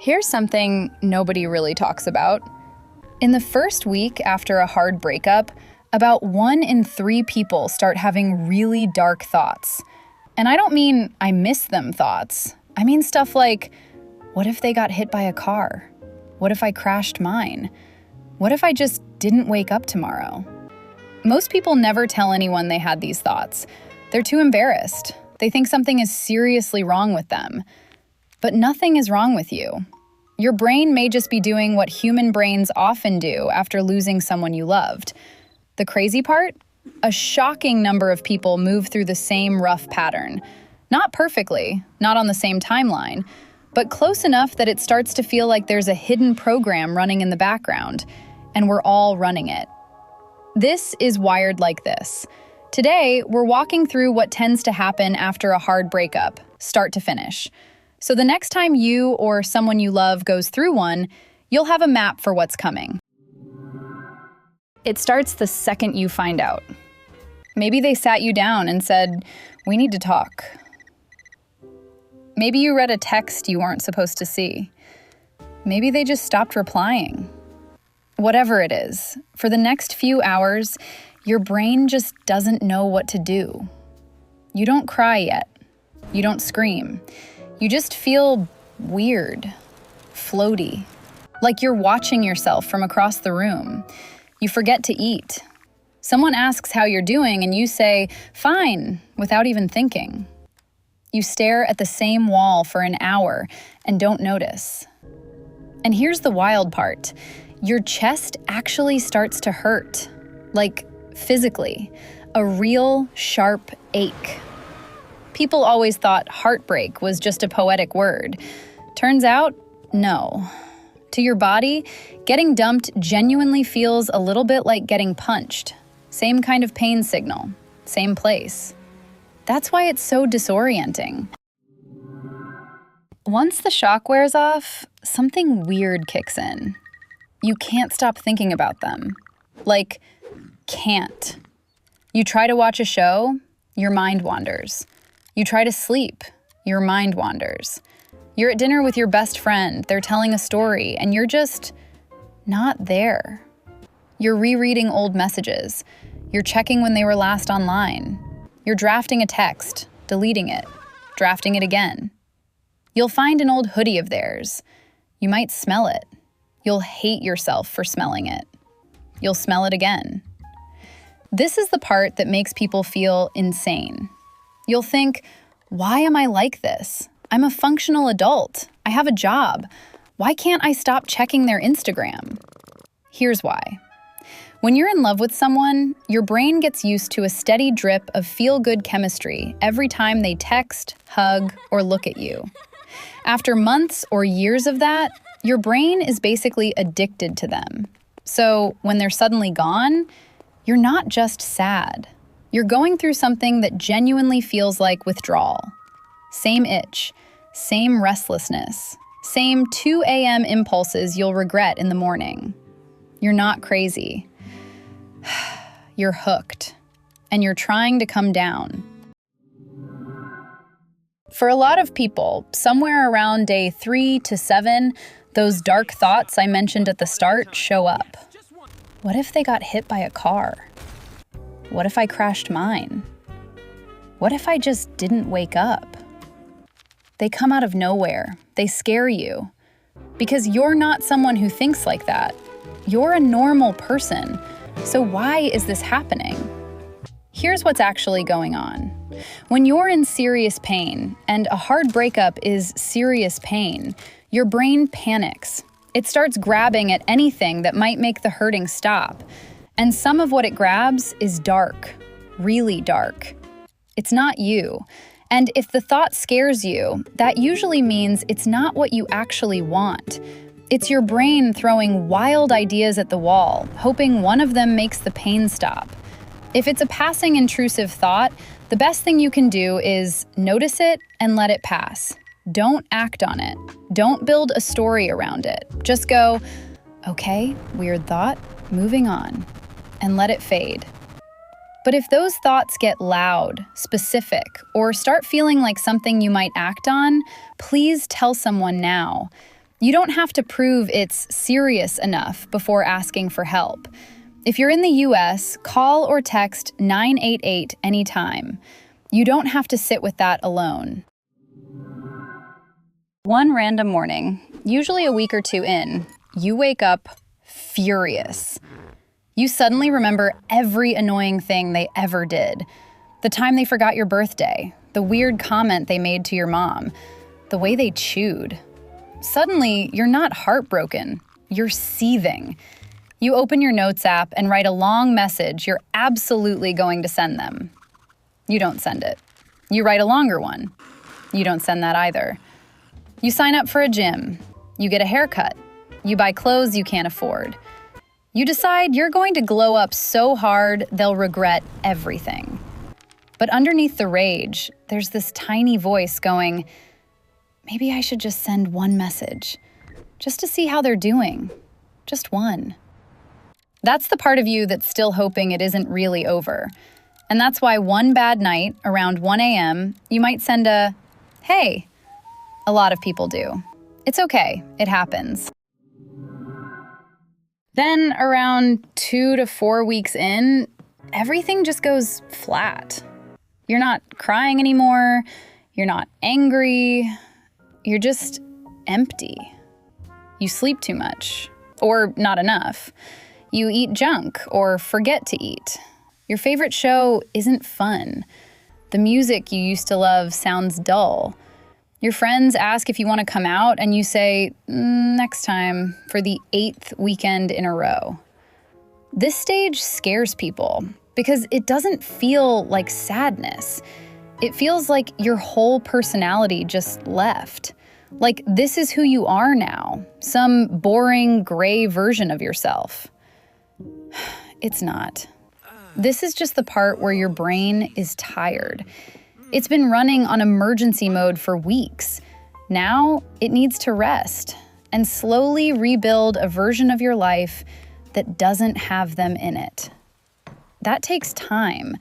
Here's something nobody really talks about. In the first week after a hard breakup, about 1 in 3 people start having really dark thoughts. And I don't mean I miss them thoughts. I mean stuff like, what if they got hit by a car? What if I crashed mine? What if I just didn't wake up tomorrow? Most people never tell anyone they had these thoughts. They're too embarrassed. They think something is seriously wrong with them. But nothing is wrong with you. Your brain may just be doing what human brains often do after losing someone you loved. The crazy part? A shocking number of people move through the same rough pattern. Not perfectly, not on the same timeline, but close enough that it starts to feel like there's a hidden program running in the background, and we're all running it. This is Wired Like This. Today, we're walking through what tends to happen after a hard breakup, start to finish. So the next time you or someone you love goes through one, you'll have a map for what's coming. It starts the second you find out. Maybe they sat you down and said, "We need to talk." Maybe you read a text you weren't supposed to see. Maybe they just stopped replying. Whatever it is, for the next few hours, your brain just doesn't know what to do. You don't cry yet. You don't scream. You just feel weird, floaty, like you're watching yourself from across the room. You forget to eat. Someone asks how you're doing and you say, "Fine," without even thinking. You stare at the same wall for an hour and don't notice. And here's the wild part. Your chest actually starts to hurt, like physically, a real sharp ache. People always thought heartbreak was just a poetic word. Turns out, no. To your body, getting dumped genuinely feels a little bit like getting punched. Same kind of pain signal, same place. That's why it's so disorienting. Once the shock wears off, something weird kicks in. You can't stop thinking about them. Like, can't. You try to watch a show, your mind wanders. You try to sleep, your mind wanders. You're at dinner with your best friend, they're telling a story, and you're just not there. You're rereading old messages. You're checking when they were last online. You're drafting a text, deleting it, drafting it again. You'll find an old hoodie of theirs. You might smell it. You'll hate yourself for smelling it. You'll smell it again. This is the part that makes people feel insane. You'll think, why am I like this? I'm a functional adult. I have a job. Why can't I stop checking their Instagram? Here's why. When you're in love with someone, your brain gets used to a steady drip of feel-good chemistry every time they text, hug, or look at you. After months or years of that, your brain is basically addicted to them. So when they're suddenly gone, you're not just sad. You're going through something that genuinely feels like withdrawal. Same itch, same restlessness, same 2 a.m. impulses you'll regret in the morning. You're not crazy. You're hooked, and you're trying to come down. For a lot of people, somewhere around day 3 to 7, those dark thoughts I mentioned at the start show up. What if they got hit by a car? What if I crashed mine? What if I just didn't wake up? They come out of nowhere. They scare you. Because you're not someone who thinks like that. You're a normal person. So why is this happening? Here's what's actually going on. When you're in serious pain, and a hard breakup is serious pain, your brain panics. It starts grabbing at anything that might make the hurting stop. And some of what it grabs is dark, really dark. It's not you. And if the thought scares you, that usually means it's not what you actually want. It's your brain throwing wild ideas at the wall, hoping one of them makes the pain stop. If it's a passing intrusive thought, the best thing you can do is notice it and let it pass. Don't act on it. Don't build a story around it. Just go, okay, weird thought, moving on, and let it fade. But if those thoughts get loud, specific, or start feeling like something you might act on, please tell someone now. You don't have to prove it's serious enough before asking for help. If you're in the US, call or text 988 anytime. You don't have to sit with that alone. One random morning, usually a week or two in, you wake up furious. You suddenly remember every annoying thing they ever did. The time they forgot your birthday, the weird comment they made to your mom, the way they chewed. Suddenly, you're not heartbroken, you're seething. You open your notes app and write a long message you're absolutely going to send them. You don't send it. You write a longer one. You don't send that either. You sign up for a gym. You get a haircut. You buy clothes you can't afford. You decide you're going to glow up so hard they'll regret everything. But underneath the rage, there's this tiny voice going, maybe I should just send one message, just to see how they're doing. Just one. That's the part of you that's still hoping it isn't really over. And that's why one bad night, around 1 a.m., you might send a, hey. A lot of people do. It's okay, it happens. Then around 2 to 4 weeks in, everything just goes flat. You're not crying anymore, you're not angry, you're just empty. You sleep too much, or not enough. You eat junk, or forget to eat. Your favorite show isn't fun. The music you used to love sounds dull. Your friends ask if you want to come out, and you say, next time, for the 8th weekend in a row. This stage scares people because it doesn't feel like sadness. It feels like your whole personality just left. Like this is who you are now, some boring, gray version of yourself. It's not. This is just the part where your brain is tired. It's been running on emergency mode for weeks. Now it needs to rest and slowly rebuild a version of your life that doesn't have them in it. That takes time,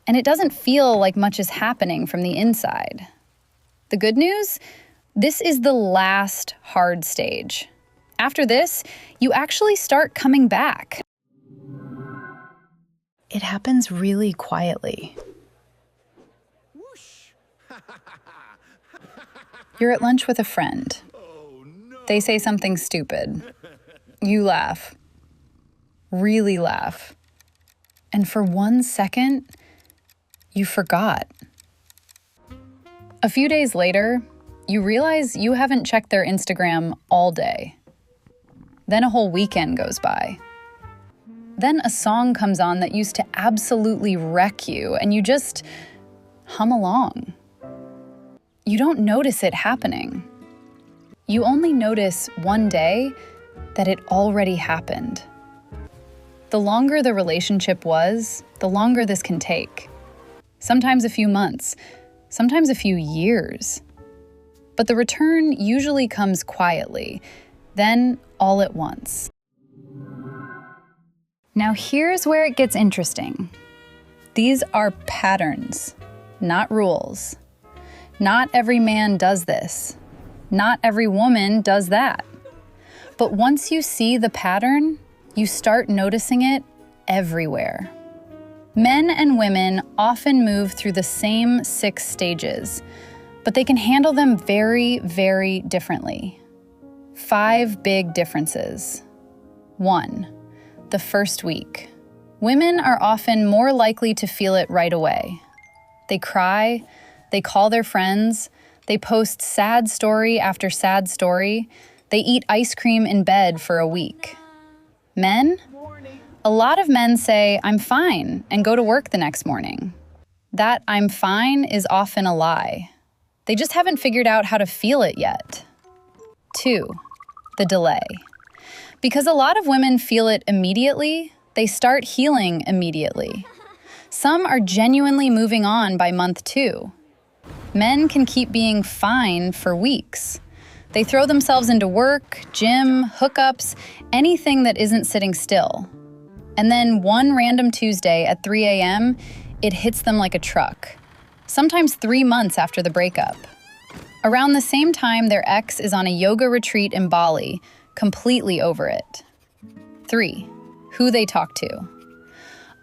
and it doesn't feel like much is happening from the inside. The good news? This is the last hard stage. After this, you actually start coming back. It happens really quietly. You're at lunch with a friend. They say something stupid. You laugh. Really laugh. And for 1 second, you forgot. A few days later, you realize you haven't checked their Instagram all day. Then a whole weekend goes by. Then a song comes on that used to absolutely wreck you, and you just hum along. You don't notice it happening. You only notice one day that it already happened. The longer the relationship was, the longer this can take. Sometimes a few months, sometimes a few years. But the return usually comes quietly, then all at once. Now here's where it gets interesting. These are patterns, not rules. Not every man does this. Not every woman does that. But once you see the pattern, you start noticing it everywhere. Men and women often move through the same 6 stages, but they can handle them very, very differently. 5 big differences. 1, the first week. Women are often more likely to feel it right away. They cry, they call their friends, they post sad story after sad story, they eat ice cream in bed for a week. Men? A lot of men say, I'm fine, and go to work the next morning. That I'm fine is often a lie. They just haven't figured out how to feel it yet. 2, the delay. Because a lot of women feel it immediately, they start healing immediately. Some are genuinely moving on by month 2. Men can keep being fine for weeks. They throw themselves into work, gym, hookups, anything that isn't sitting still. And then one random Tuesday at 3 a.m., it hits them like a truck. Sometimes 3 months after the breakup. Around the same time, their ex is on a yoga retreat in Bali, completely over it. 3. Who they talk to.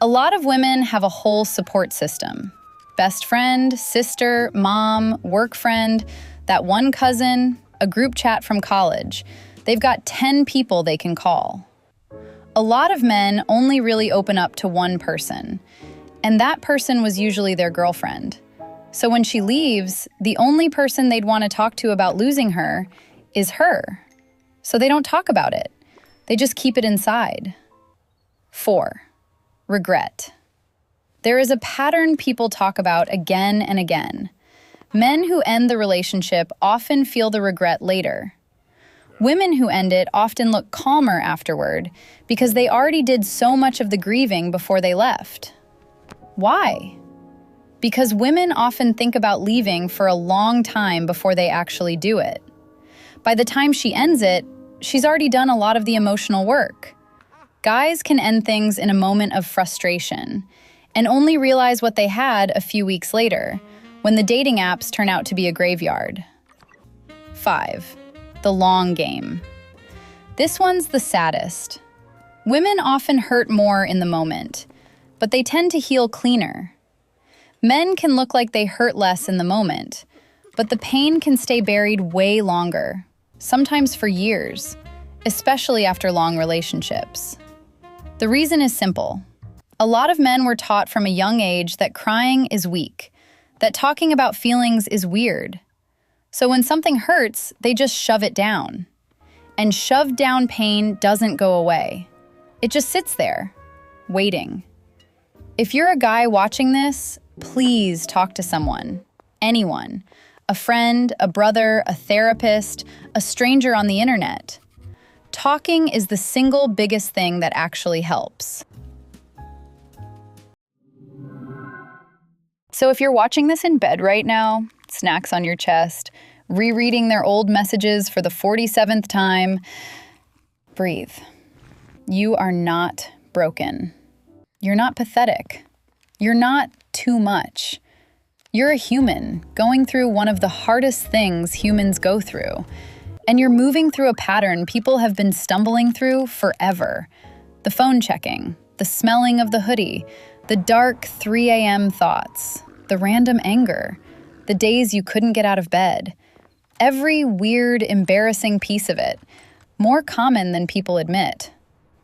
A lot of women have a whole support system. Best friend, sister, mom, work friend, that one cousin, a group chat from college. They've got 10 people they can call. A lot of men only really open up to one person, and that person was usually their girlfriend. So when she leaves, the only person they'd want to talk to about losing her is her. So they don't talk about it. They just keep it inside. 4. Regret. There is a pattern people talk about again and again. Men who end the relationship often feel the regret later. Women who end it often look calmer afterward because they already did so much of the grieving before they left. Why? Because women often think about leaving for a long time before they actually do it. By the time she ends it, she's already done a lot of the emotional work. Guys can end things in a moment of frustration and only realize what they had a few weeks later, when the dating apps turn out to be a graveyard. 5. The long game. This one's the saddest. Women often hurt more in the moment, but they tend to heal cleaner. Men can look like they hurt less in the moment, but the pain can stay buried way longer, sometimes for years, especially after long relationships. The reason is simple. A lot of men were taught from a young age that crying is weak, that talking about feelings is weird. So when something hurts, they just shove it down. And shoved down pain doesn't go away. It just sits there, waiting. If you're a guy watching this, please talk to someone, anyone, a friend, a brother, a therapist, a stranger on the internet. Talking is the single biggest thing that actually helps. So if you're watching this in bed right now, snacks on your chest, rereading their old messages for the 47th time, breathe. You are not broken. You're not pathetic. You're not too much. You're a human going through one of the hardest things humans go through. And you're moving through a pattern people have been stumbling through forever. The phone checking, the smelling of the hoodie, the dark 3 a.m. thoughts, the random anger, the days you couldn't get out of bed. Every weird, embarrassing piece of it, more common than people admit.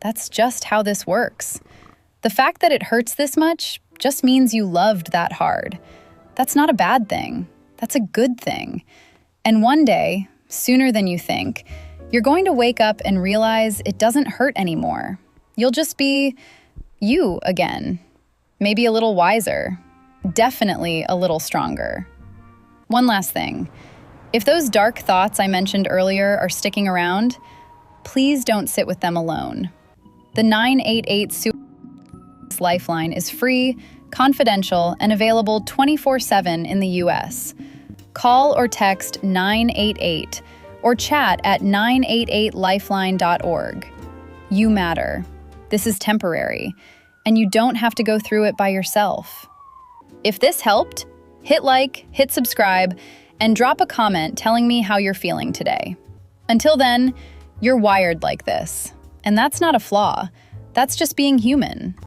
That's just how this works. The fact that it hurts this much just means you loved that hard. That's not a bad thing. That's a good thing. And one day, sooner than you think, you're going to wake up and realize it doesn't hurt anymore. You'll just be you again. Maybe a little wiser. Definitely a little stronger. One last thing. If those dark thoughts I mentioned earlier are sticking around, please don't sit with them alone. The 988 Suicide Lifeline is free, confidential, and available 24/7 in the US. Call or text 988 or chat at 988lifeline.org. You matter. This is temporary, and you don't have to go through it by yourself. If this helped, hit like, hit subscribe, and drop a comment telling me how you're feeling today. Until then, you're wired like this. And that's not a flaw. That's just being human.